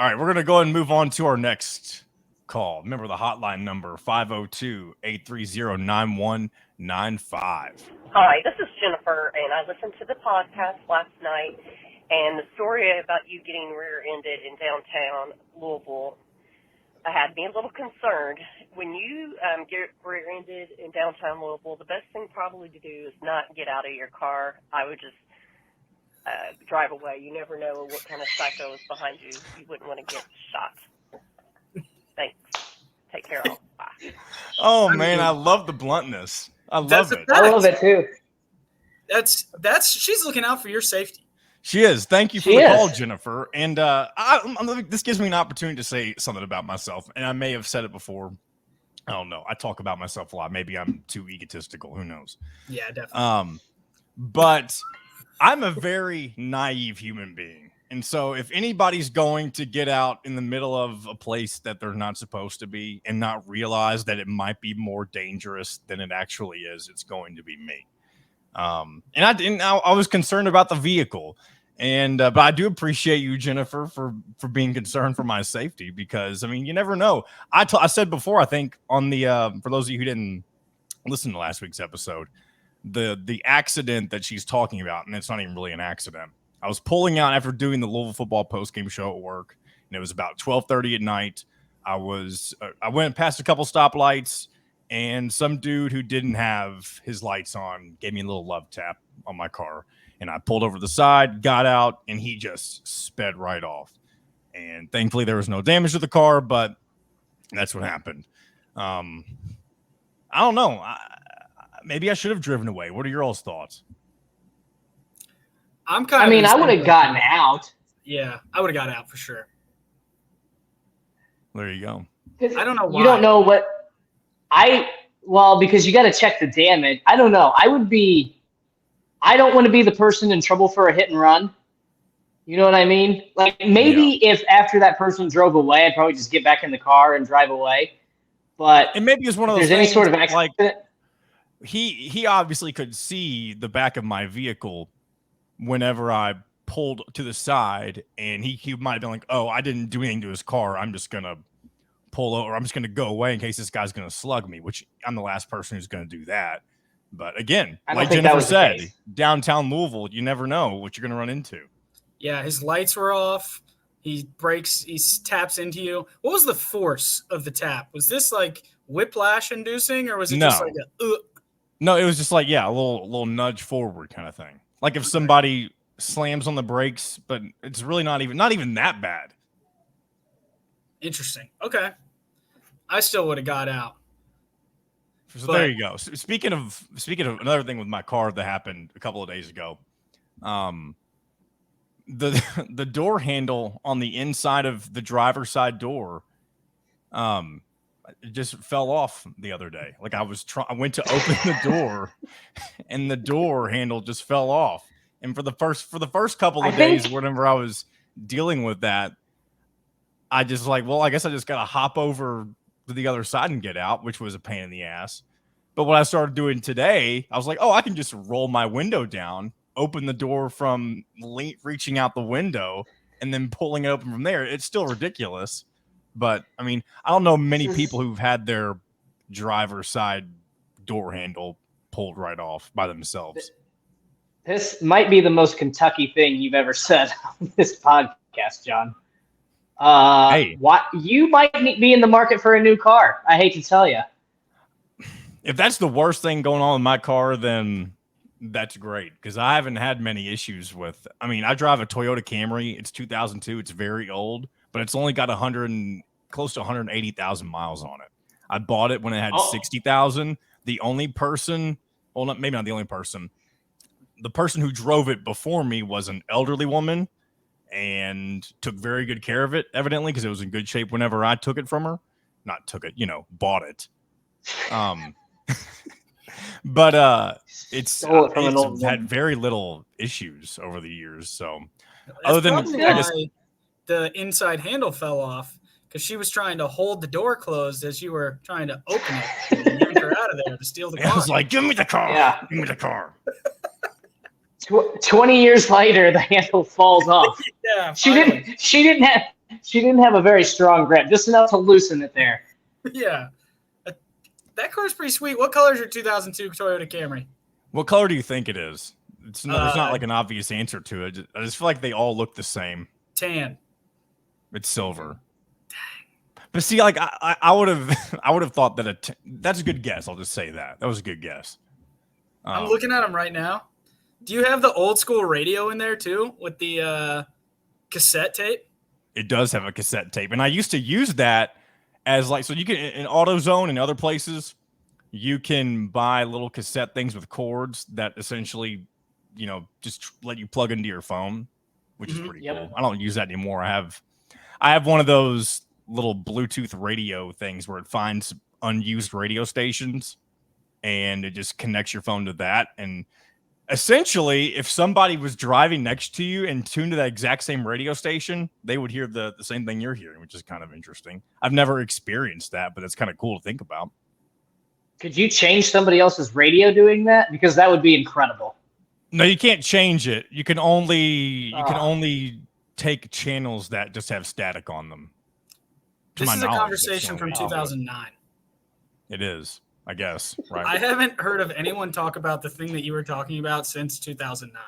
All right, we're going to go ahead and move on to our next call. Remember the hotline number, 502-830-9195. Hi, this is Jennifer, and I listened to the podcast last night, and the story about you getting rear-ended in downtown Louisville had me a little concerned. When you get rear-ended in downtown Louisville, the best thing probably to do is not get out of your car. I would just drive away. You never know what kind of psycho is behind you. You wouldn't want to get shot. Thanks. Take care all. Bye. Oh, man, I love the bluntness. I love it. I love it, too. She's looking out for your safety. She is. Thank you for the call, Jennifer. And this gives me an opportunity to say something about myself, and I may have said it before. I don't know. I talk about myself a lot. Maybe I'm too egotistical. Who knows? Yeah, definitely. But I'm a very naive human being. And so if anybody's going to get out in the middle of a place that they're not supposed to be and not realize that it might be more dangerous than it actually is, it's going to be me. And I was concerned about the vehicle. And but I do appreciate you, Jennifer, for being concerned for my safety, because, I mean, you never know. I said before, I think, on the for those of you who didn't listen to last week's episode, the accident that she's talking about, and it's not even really an accident. I was pulling out after doing the Louisville football postgame show at work, and it was about 12:30 at night. I went past a couple stoplights, and some dude who didn't have his lights on gave me a little love tap on my car. And I pulled over to the side, got out, and he just sped right off. And thankfully, there was no damage to the car, but that's what happened. I don't know. Maybe I should have driven away. What are your all's thoughts? I would have gotten out. Yeah, I would have got out for sure. There you go. I don't know why. You don't know what because you got to check the damage. I don't know. I don't want to be the person in trouble for a hit and run. You know what I mean? Like, maybe if after that person drove away, I'd probably just get back in the car and drive away. But and maybe it's one of those things, any sort of like accident. he obviously could see the back of my vehicle whenever I pulled to the side, and he might have been like, "Oh, I didn't do anything to his car. I'm just gonna pull over. I'm just gonna go away in case this guy's gonna slug me." Which I'm the last person who's gonna do that. But again, like Jennifer said, downtown Louisville, you never know what you're gonna run into. Yeah, his lights were off. He brakes. He taps into you. What was the force of the tap? Was this like whiplash inducing, or was it just like a? No, it was just like a little nudge forward kind of thing. Like if somebody slams on the brakes, but it's really not even that bad. Interesting. Okay, I still would have got out. So there you go. Speaking of another thing with my car that happened a couple of days ago, the door handle on the inside of the driver's side door, it just fell off the other day. Like I went to open the door, and the door handle just fell off. And for the first couple of days, whenever I was dealing with that, I just I guess I just got to hop over to the other side and get out, which was a pain in the ass. But what I started doing today, I was like, oh, I can just roll my window down, open the door from reaching out the window, and then pulling it open from there. It's still ridiculous. But, I mean, I don't know many people who've had their driver's side door handle pulled right off by themselves. This might be the most Kentucky thing you've ever said on this podcast, John. Hey. You might be in the market for a new car. I hate to tell you. If that's the worst thing going on in my car, then that's great, because I haven't had many issues with. I mean, I drive a Toyota Camry. It's 2002. It's very old, but it's only got close to 180,000 miles on it. I bought it when it had 60,000. The only person, maybe not the only person, the person who drove it before me was an elderly woman and took very good care of it, evidently, because it was in good shape whenever I took it from her. Not took it, bought it. But it's had very little issues over the years. So other than I guess the inside handle fell off, because she was trying to hold the door closed as you were trying to open it and yank her out of there to steal the car. I was like, give me the car. Yeah. Give me the car. 20 years later, the handle falls off. Yeah, She didn't She didn't have a very strong grip, just enough to loosen it there. Yeah. That car's pretty sweet. What color is your 2002 Toyota Camry? What color do you think it is? There's not like an obvious answer to it. I just feel like they all look the same. Tan. It's silver. Dang. But see, like I would have thought that that's a good guess. I'll just say that was a good guess. I'm looking at them right now. Do you have the old school radio in there too with the cassette tape? It does have a cassette tape, and I used to use that as like, so you can in AutoZone and other places, you can buy little cassette things with cords that essentially, just let you plug into your phone, which is pretty cool. I don't use that anymore. I have one of those little Bluetooth radio things where it finds unused radio stations and it just connects your phone to that. And essentially, if somebody was driving next to you and tuned to that exact same radio station, they would hear the same thing you're hearing, which is kind of interesting. I've never experienced that, but it's kind of cool to think about. Could you change somebody else's radio doing that? Because that would be incredible. No, you can't change it. You can only take channels that just have static on them. This is a conversation from 2009. It is, I guess, right? I haven't heard of anyone talk about the thing that you were talking about since 2009.